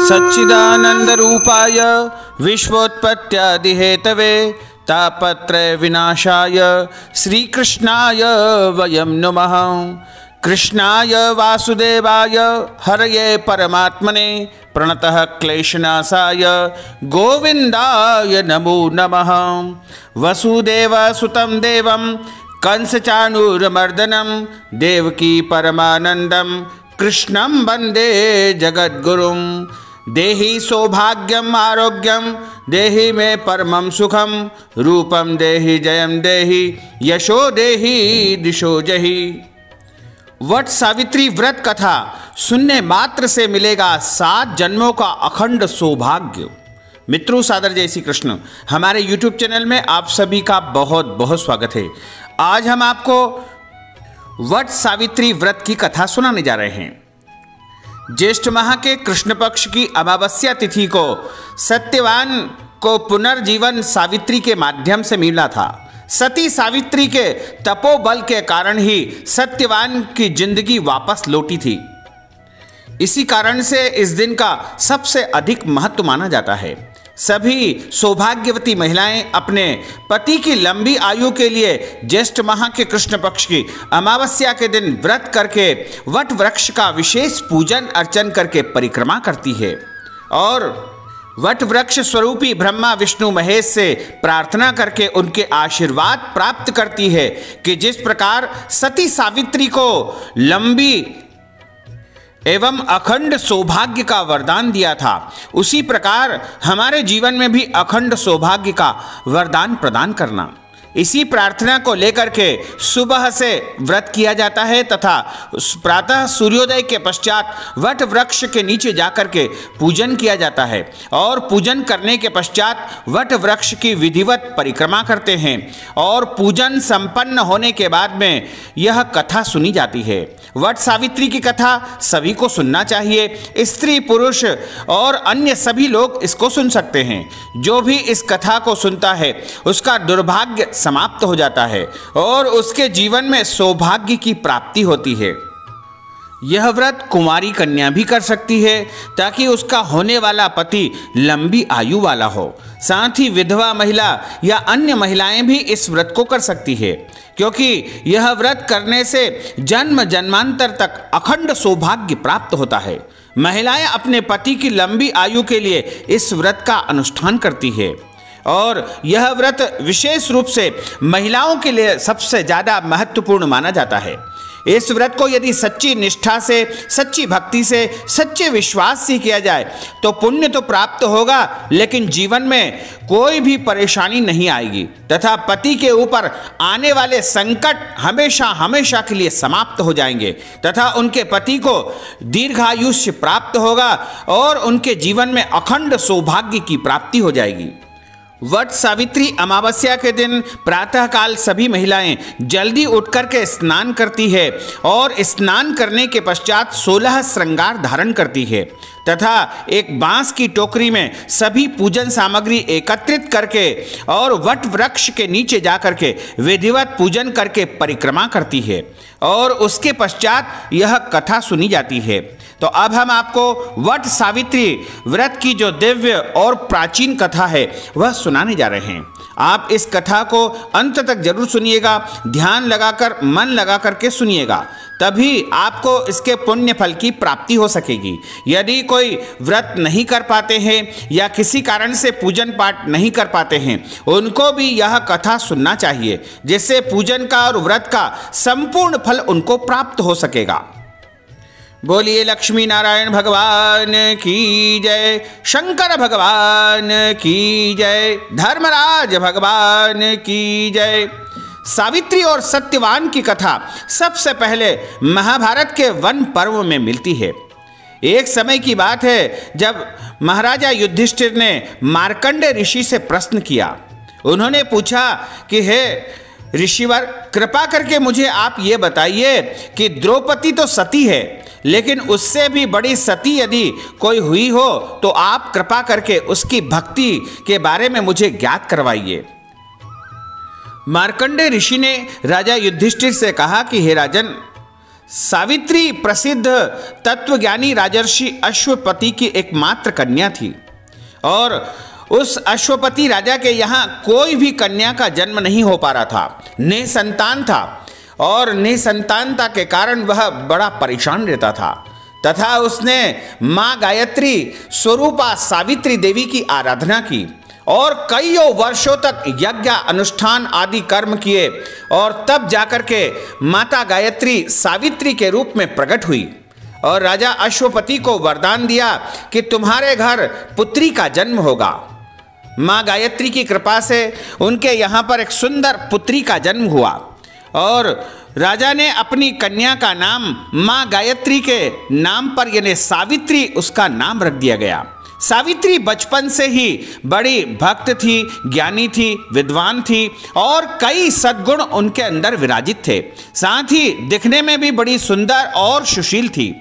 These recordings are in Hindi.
सच्चिदानंद रूपाय विश्वोत्पत्त्यादिहेतवे तापत्रय विनाशाय श्रीकृष्णाय वयं नमः। कृष्णाय वासुदेवाय हरये परमात्मने प्रणतः क्लेशनाशाय गोविंदाय नमो नमः। वसुदेवसुतं देवं कंसचाणूरमर्दनं देवकी परमानंदं कृष्णं वंदे जगद्गुरुं। देहि सौभाग्यम आरोग्यम देहि मे परमं सुखम रूपम देहि जयम देहि यशो देहि दिशो जहि। वट सावित्री व्रत कथा सुनने मात्र से मिलेगा 7 जन्मों का अखंड सौभाग्य। मित्रों, सादर जय श्री कृष्ण। हमारे YouTube चैनल में आप सभी का बहुत बहुत स्वागत है। आज हम आपको वट सावित्री व्रत की कथा सुनाने जा रहे हैं। ज्येष्ठ माह के कृष्ण पक्ष की अमावस्या तिथि को सत्यवान को पुनर्जीवन सावित्री के माध्यम से मिला था। सती सावित्री के तपोबल के कारण ही सत्यवान की जिंदगी वापस लौटी थी। इसी कारण से इस दिन का सबसे अधिक महत्व माना जाता है। सभी सौभाग्यवती महिलाएं अपने पति की लंबी आयु के लिए ज्येष्ठ माह के कृष्ण पक्ष की अमावस्या के दिन व्रत करके वट वृक्ष का विशेष पूजन अर्चन करके परिक्रमा करती है और वट वृक्ष स्वरूपी ब्रह्मा विष्णु महेश से प्रार्थना करके उनके आशीर्वाद प्राप्त करती है कि जिस प्रकार सती सावित्री को लंबी एवं अखंड सौभाग्य का वरदान दिया था, उसी प्रकार हमारे जीवन में भी अखंड सौभाग्य का वरदान प्रदान करना। इसी प्रार्थना को लेकर के सुबह से व्रत किया जाता है तथा प्रातः सूर्योदय के पश्चात वट वृक्ष के नीचे जाकर के पूजन किया जाता है और पूजन करने के पश्चात वट वृक्ष की विधिवत परिक्रमा करते हैं और पूजन संपन्न होने के बाद में यह कथा सुनी जाती है। वट सावित्री की कथा सभी को सुनना चाहिए। स्त्री पुरुष और अन्य सभी लोग इसको सुन सकते हैं। जो भी इस कथा को सुनता है उसका दुर्भाग्य समाप्त हो जाता है और उसके जीवन में सौभाग्य की प्राप्ति होती है। यह व्रत कुंवारी कन्या भी कर सकती है ताकि उसका होने वाला पति लंबी आयु वाला हो। साथ ही विधवा महिला या अन्य महिलाएं भी इस व्रत को कर सकती है, क्योंकि यह व्रत करने से जन्म जन्मांतर तक अखंड सौभाग्य प्राप्त होता है। महिलाएं अपने पति की लंबी आयु के लिए इस व्रत का अनुष्ठान करती है और यह व्रत विशेष रूप से महिलाओं के लिए सबसे ज़्यादा महत्वपूर्ण माना जाता है। इस व्रत को यदि सच्ची निष्ठा से, सच्ची भक्ति से, सच्चे विश्वास से किया जाए तो पुण्य तो प्राप्त होगा, लेकिन जीवन में कोई भी परेशानी नहीं आएगी तथा पति के ऊपर आने वाले संकट हमेशा हमेशा के लिए समाप्त हो जाएंगे तथा उनके पति को दीर्घायुष्य प्राप्त होगा और उनके जीवन में अखंड सौभाग्य की प्राप्ति हो जाएगी। वट सावित्री अमावस्या के दिन प्रातःकाल सभी महिलाएं जल्दी उठकर के स्नान करती है और स्नान करने के पश्चात 16 श्रृंगार धारण करती है तथा एक बांस की टोकरी में सभी पूजन सामग्री एकत्रित करके और वट वृक्ष के नीचे जाकर के विधिवत पूजन करके परिक्रमा करती है और उसके पश्चात यह कथा सुनी जाती है। तो अब हम आपको वट सावित्री व्रत की जो दिव्य और प्राचीन कथा है वह सुनाने जा रहे हैं। आप इस कथा को अंत तक जरूर सुनिएगा, ध्यान लगाकर, मन लगाकर के सुनिएगा, तभी आपको इसके पुण्य फल की प्राप्ति हो सकेगी। यदि कोई व्रत नहीं कर पाते हैं या किसी कारण से पूजन पाठ नहीं कर पाते हैं, उनको भी यह कथा सुनना चाहिए, जिससे पूजन का और व्रत का संपूर्ण फल उनको प्राप्त हो सकेगा। बोलिए लक्ष्मी नारायण भगवान की जय, शंकर भगवान की जय, धर्मराज भगवान की जय। सावित्री और सत्यवान की कथा सबसे पहले महाभारत के वन पर्व में मिलती है। एक समय की बात है जब महाराजा युधिष्ठिर ने मार्कंडेय ऋषि से प्रश्न किया। उन्होंने पूछा कि हे ऋषिवर, कृपा करके मुझे आप ये बताइए कि द्रौपदी तो सती है, लेकिन उससे भी बड़ी सती यदि कोई हुई हो तो आप कृपा करके उसकी भक्ति के बारे में मुझे ज्ञात करवाइए। मार्कंडेय ऋषि ने राजा युधिष्ठिर से कहा कि हे राजन, सावित्री प्रसिद्ध तत्वज्ञानी राजर्षि अश्वपति की एकमात्र कन्या थी और उस अश्वपति राजा के यहाँ कोई भी कन्या का जन्म नहीं हो पा रहा था, निसंतान था और निसंतानता के कारण वह बड़ा परेशान रहता था तथा उसने माँ गायत्री स्वरूपा सावित्री देवी की आराधना की और कईयों वर्षों तक यज्ञ अनुष्ठान आदि कर्म किए और तब जाकर के माता गायत्री सावित्री के रूप में प्रकट हुई और राजा अश्वपति को वरदान दिया कि तुम्हारे घर पुत्री का जन्म होगा। माँ गायत्री की कृपा से उनके यहाँ पर एक सुंदर पुत्री का जन्म हुआ और राजा ने अपनी कन्या का नाम माँ गायत्री के नाम पर यानी सावित्री उसका नाम रख दिया गया। सावित्री बचपन से ही बड़ी भक्त थी, ज्ञानी थी, विद्वान थी और कई सद्गुण उनके अंदर विराजित थे। साथ ही दिखने में भी बड़ी सुंदर और सुशील थी।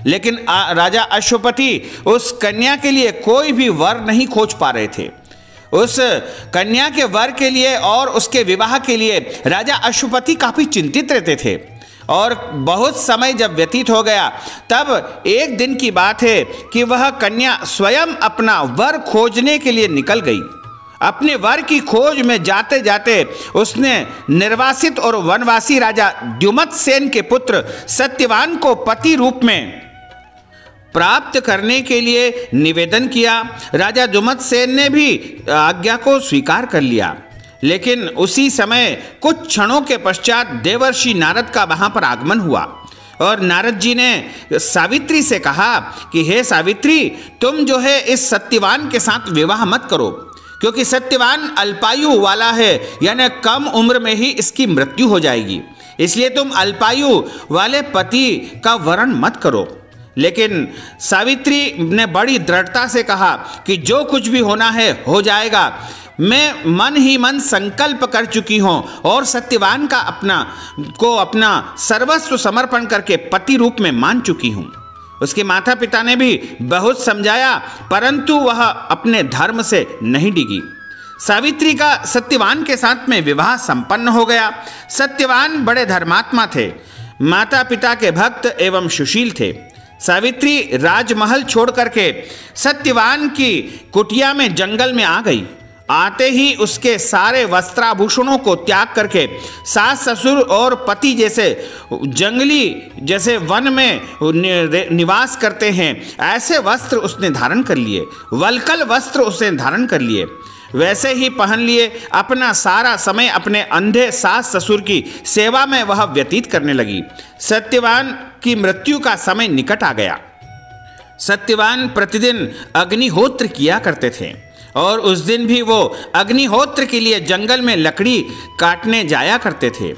लेकिन राजा अश्वपति उस कन्या के लिए कोई भी वर नहीं खोज पा रहे थे। उस कन्या के वर के लिए और उसके विवाह के लिए राजा अश्वपति काफी चिंतित रहते थे और बहुत समय जब व्यतीत हो गया तब एक दिन की बात है कि वह कन्या स्वयं अपना वर खोजने के लिए निकल गई। अपने वर की खोज में जाते जाते उसने निर्वासित और वनवासी राजा द्युमत्सेन के पुत्र सत्यवान को पति रूप में प्राप्त करने के लिए निवेदन किया। राजा द्युमत्सेन ने भी आज्ञा को स्वीकार कर लिया। लेकिन उसी समय कुछ क्षणों के पश्चात देवर्षि नारद का वहां पर आगमन हुआ और नारद जी ने सावित्री से कहा कि हे सावित्री, तुम जो है इस सत्यवान के साथ विवाह मत करो क्योंकि सत्यवान अल्पायु वाला है, यानी कम उम्र में ही इसकी मृत्यु हो जाएगी, इसलिए तुम अल्पायु वाले पति का वरण मत करो। लेकिन सावित्री ने बड़ी दृढ़ता से कहा कि जो कुछ भी होना है हो जाएगा। मैं मन ही मन संकल्प कर चुकी हूँ और सत्यवान का अपना सर्वस्व समर्पण करके पति रूप में मान चुकी हूँ। उसके माता पिता ने भी बहुत समझाया परंतु वह अपने धर्म से नहीं डिगी। सावित्री का सत्यवान के साथ में विवाह संपन्न हो गया। सत्यवान बड़े धर्मात्मा थे, माता पिता के भक्त एवं सुशील थे। सावित्री राजमहल छोड़ करके सत्यवान की कुटिया में जंगल में आ गई। आते ही उसके सारे वस्त्राभूषणों को त्याग करके सास ससुर और पति जैसे जंगली जैसे वन में निवास करते हैं ऐसे वस्त्र उसने धारण कर लिए, वल्कल वस्त्र उसने धारण कर लिए, वैसे ही पहन लिए। अपना सारा समय अपने अंधे सास ससुर की सेवा में वह व्यतीत करने लगी। सत्यवान की मृत्यु का समय निकट आ गया। सत्यवान प्रतिदिन अग्निहोत्र किया करते थे और उस दिन भी वो अग्निहोत्र के लिए जंगल में लकड़ी काटने जाया करते थे।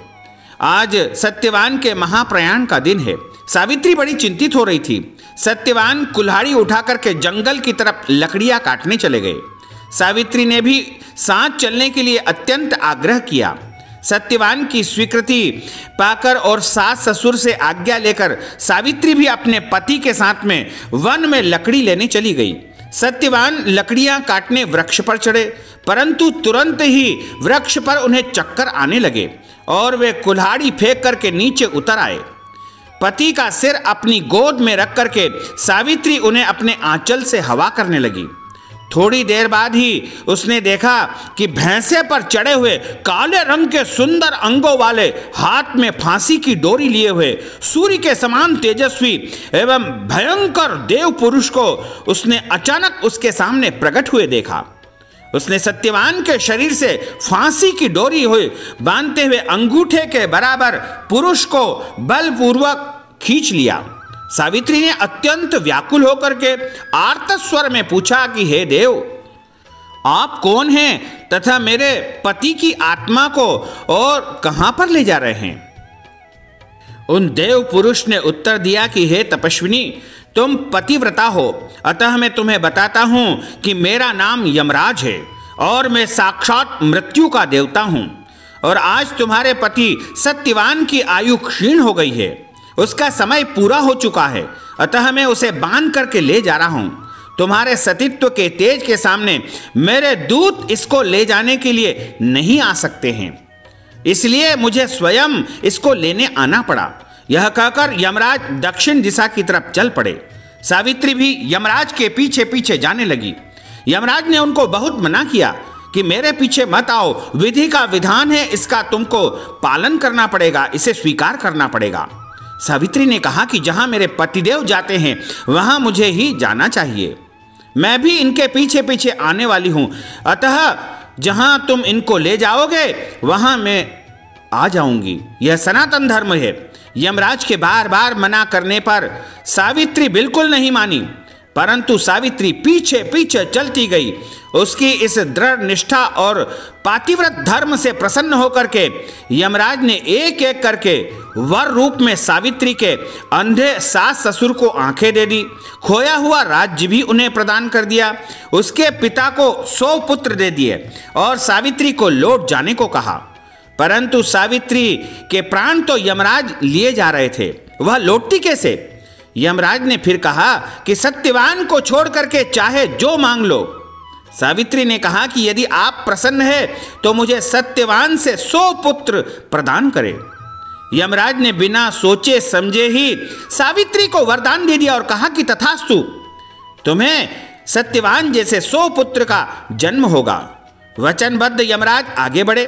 आज सत्यवान के महाप्रयाण का दिन है। सावित्री बड़ी चिंतित हो रही थी। सत्यवान कुल्हाड़ी उठा करके जंगल की तरफ लकड़ियां काटने चले गए। सावित्री ने भी साथ चलने के लिए अत्यंत आग्रह किया। सत्यवान की स्वीकृति पाकर और सास ससुर से आज्ञा लेकर सावित्री भी अपने पति के साथ में वन में लकड़ी लेने चली गई। सत्यवान लकड़ियां काटने वृक्ष पर चढ़े परंतु तुरंत ही वृक्ष पर उन्हें चक्कर आने लगे और वे कुल्हाड़ी फेंक करके नीचे उतर आए। पति का सिर अपनी गोद में रख करके सावित्री उन्हें अपने आंचल से हवा करने लगी। थोड़ी देर बाद ही उसने देखा कि भैंसे पर चढ़े हुए काले रंग के सुंदर अंगों वाले हाथ में फांसी की डोरी लिए हुए सूर्य के समान तेजस्वी एवं भयंकर देव पुरुष को उसने अचानक उसके सामने प्रकट हुए देखा। उसने सत्यवान के शरीर से फांसी की डोरी हुई बांधते हुए अंगूठे के बराबर पुरुष को बलपूर्वक खींच लिया। सावित्री ने अत्यंत व्याकुल होकर के आर्त स्वर में पूछा कि हे देव, आप कौन हैं तथा मेरे पति की आत्मा को और कहां पर ले जा रहे हैं? उन देव पुरुष ने उत्तर दिया कि हे तपस्विनी, तुम पतिव्रता हो, अतः मैं तुम्हें बताता हूं कि मेरा नाम यमराज है और मैं साक्षात मृत्यु का देवता हूं और आज तुम्हारे पति सत्यवान की आयु क्षीण हो गई है, उसका समय पूरा हो चुका है, अतः मैं उसे बांध करके ले जा रहा हूं। तुम्हारे सतीत्व के तेज के सामने मेरे दूत इसको ले जाने के लिए नहीं आ सकते हैं, इसलिए मुझे स्वयं इसको लेने आना पड़ा। यह कहकर यमराज दक्षिण दिशा की तरफ चल पड़े। सावित्री भी यमराज के पीछे पीछे जाने लगी। यमराज ने उनको बहुत मना किया कि मेरे पीछे मत आओ, विधि का विधान है, इसका तुमको पालन करना पड़ेगा, इसे स्वीकार करना पड़ेगा। सावित्री ने कहा कि जहां मेरे पतिदेव जाते हैं वहां मुझे ही जाना चाहिए। मैं भी इनके पीछे पीछे आने वाली हूं, अतः जहां तुम इनको ले जाओगे वहां मैं आ जाऊंगी। यह सनातन धर्म है। यमराज के बार बार मना करने पर सावित्री बिल्कुल नहीं मानी, परंतु सावित्री पीछे पीछे चलती गई। उसकी इस दृढ़ निष्ठा और पातिव्रत धर्म से प्रसन्न होकर के यमराज ने एक एक करके वर रूप में सावित्री के अंधे सास ससुर को आंखें दे दी। खोया हुआ राज्य भी उन्हें प्रदान कर दिया। उसके पिता को 100 पुत्र दे दिए और सावित्री को लौट जाने को कहा। परंतु सावित्री के प्राण तो यमराज लिए जा रहे थे, वह लौटती कैसे? यमराज ने फिर कहा कि सत्यवान को छोड़ करके चाहे जो मांग लो। सावित्री ने कहा कि यदि आप प्रसन्न है तो मुझे सत्यवान से 100 पुत्र प्रदान करें। यमराज ने बिना सोचे समझे ही सावित्री को वरदान दे दिया और कहा कि तथास्तु, तुम्हें सत्यवान जैसे 100 पुत्र का जन्म होगा। वचनबद्ध यमराज आगे बढ़े।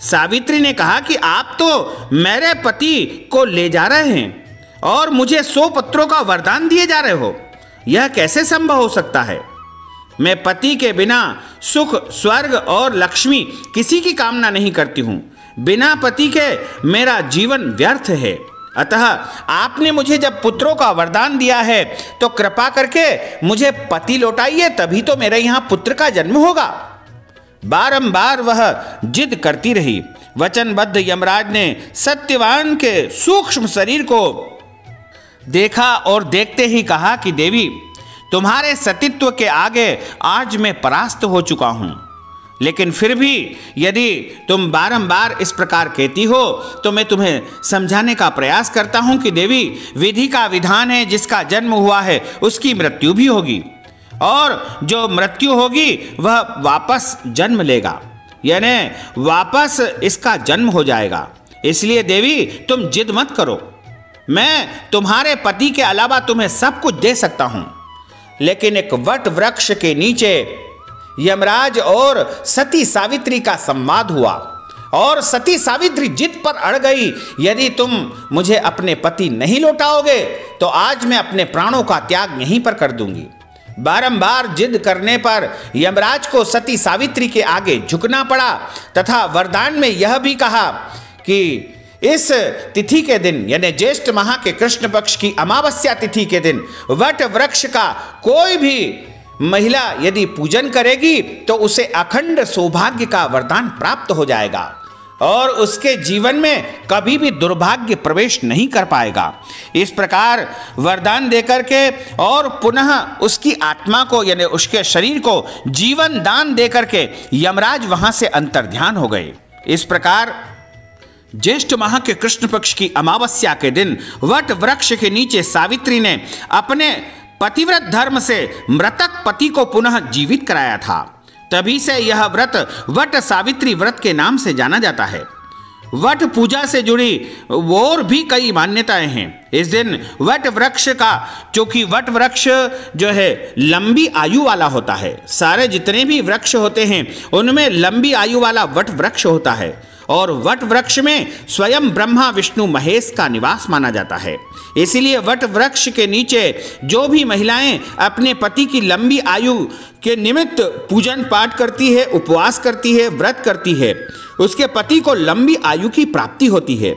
सावित्री ने कहा कि आप तो मेरे पति को ले जा रहे हैं और मुझे 100 पुत्रों का वरदान दिए जा रहे हो, यह कैसे संभव हो सकता है? मैं पति के बिना सुख, स्वर्ग और लक्ष्मी किसी की कामना नहीं करती हूं। बिना पति के मेरा जीवन व्यर्थ है। अतः आपने मुझे जब पुत्रों का वरदान दिया है तो कृपा करके मुझे पति लौटाइए, तभी तो मेरे यहां पुत्र का जन्म होगा। बारंबार वह जिद करती रही। वचनबद्ध यमराज ने सत्यवान के सूक्ष्म शरीर को देखा और देखते ही कहा कि देवी, तुम्हारे सतीत्व के आगे आज मैं परास्त हो चुका हूं, लेकिन फिर भी यदि तुम बारंबार इस प्रकार कहती हो तो मैं तुम्हें समझाने का प्रयास करता हूं कि देवी, विधि का विधान है, जिसका जन्म हुआ है उसकी मृत्यु भी होगी और जो मृत्यु होगी वह वापस जन्म लेगा, यानी वापस इसका जन्म हो जाएगा। इसलिए देवी, तुम जिद मत करो। मैं तुम्हारे पति के अलावा तुम्हें सब कुछ दे सकता हूं। लेकिन एक वट वृक्ष के नीचे यमराज और सती सावित्री का संवाद हुआ और सती सावित्री जिद पर अड़ गई, यदि तुम मुझे अपने पति नहीं लौटाओगे तो आज मैं अपने प्राणों का त्याग यहीं पर कर दूंगी। बारंबार जिद करने पर यमराज को सती सावित्री के आगे झुकना पड़ा तथा वरदान में यह भी कहा कि इस तिथि के दिन, यानी ज्येष्ठ माह के कृष्ण पक्ष की अमावस्या तिथि के दिन वट वृक्ष का कोई भी महिला यदि पूजन करेगी तो उसे अखंड सौभाग्य का वरदान प्राप्त हो जाएगा और उसके जीवन में कभी भी दुर्भाग्य प्रवेश नहीं कर पाएगा। इस प्रकार वरदान देकर के और पुनः उसकी आत्मा को, यानी उसके शरीर को जीवन दान देकर के यमराज वहां से अंतर्ध्यान हो गए। इस प्रकार ज्येष्ठ माह के कृष्ण पक्ष की अमावस्या के दिन वट वृक्ष के नीचे सावित्री ने अपने पतिव्रत धर्म से मृतक पति को पुनः जीवित कराया था। तभी से यह व्रत वट सावित्री व्रत के नाम से जाना जाता है। वट पूजा से जुड़ी और भी कई मान्यताएं हैं। इस दिन वट वृक्ष का, चूंकि वट वृक्ष जो है लंबी आयु वाला होता है, सारे जितने भी वृक्ष होते हैं उनमें लंबी आयु वाला वट वृक्ष होता है और वट वृक्ष में स्वयं ब्रह्मा विष्णु महेश का निवास माना जाता है। इसीलिए वट वृक्ष के नीचे जो भी महिलाएं अपने पति की लंबी आयु के निमित्त पूजन पाठ करती है, उपवास करती है, व्रत करती है, उसके पति को लंबी आयु की प्राप्ति होती है।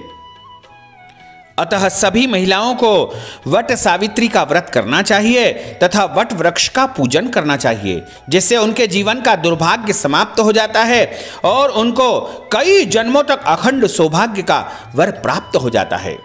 अतः सभी महिलाओं को वट सावित्री का व्रत करना चाहिए तथा वट वृक्ष का पूजन करना चाहिए, जिससे उनके जीवन का दुर्भाग्य समाप्त हो जाता है और उनको कई जन्मों तक अखंड सौभाग्य का वर प्राप्त हो जाता है।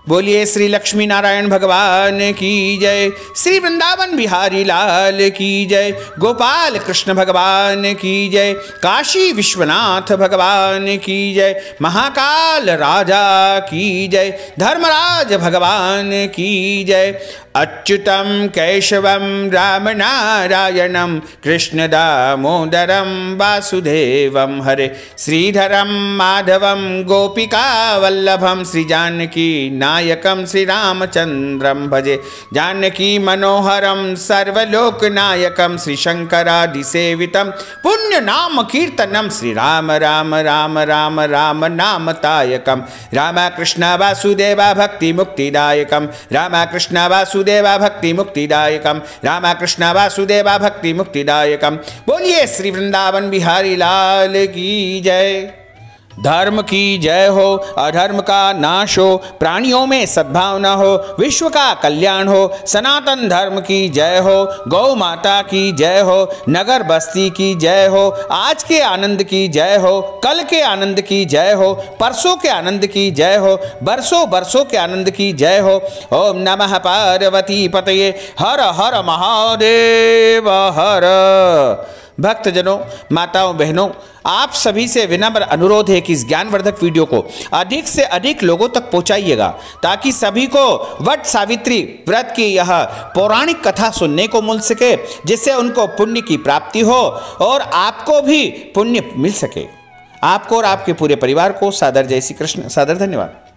बोलिए श्री लक्ष्मी नारायण भगवान की जय, श्री वृंदावन बिहारी लाल की जय, गोपाल कृष्ण भगवान की जय, काशी विश्वनाथ भगवान की जय, महाकाल राजा की जय, धर्मराज भगवान की जय। अच्युतं केशवं रामनारायणं कृष्णदामोदरं वासुदेवं हरे श्रीधरं माधवं गोपिकावल्लभं श्रीजानकी नायकं श्रीरामचन्द्रं भजे जानकी मनोहरं सर्वलोकनायकं श्रीशङ्करादिसेवितं पुण्यनाम कीर्तनं श्रीराम राम राम राम राम नामतायकं रामकृष्ण वासुदेवा भक्ति मुक्तिदायकं रामकृष्ण वासुदेवा भक्ति मुक्तिदायकं रामकृष्ण वासुदेवा भक्ति मुक्तिदायकं। बोलिए श्री वृंदावन बिहारी लाल की जय। धर्म की जय हो, अधर्म का नाश हो, प्राणियों में सद्भावना हो, विश्व का कल्याण हो, सनातन धर्म की जय हो, गौ माता की जय हो, नगर बस्ती की जय हो, आज के आनंद की जय हो, कल के आनंद की जय हो, परसों के आनंद की जय हो, बरसों बरसों के आनंद की जय हो। ओम नमः पार्वती पतये, हर हर महादेव हर। भक्तजनों, माताओं, बहनों, आप सभी से विनम्र अनुरोध है कि इस ज्ञानवर्धक वीडियो को अधिक से अधिक लोगों तक पहुंचाइएगा ताकि सभी को वट सावित्री व्रत की यह पौराणिक कथा सुनने को मिल सके, जिससे उनको पुण्य की प्राप्ति हो और आपको भी पुण्य मिल सके। आपको और आपके पूरे परिवार को सादर जय श्री कृष्ण, सादर धन्यवाद।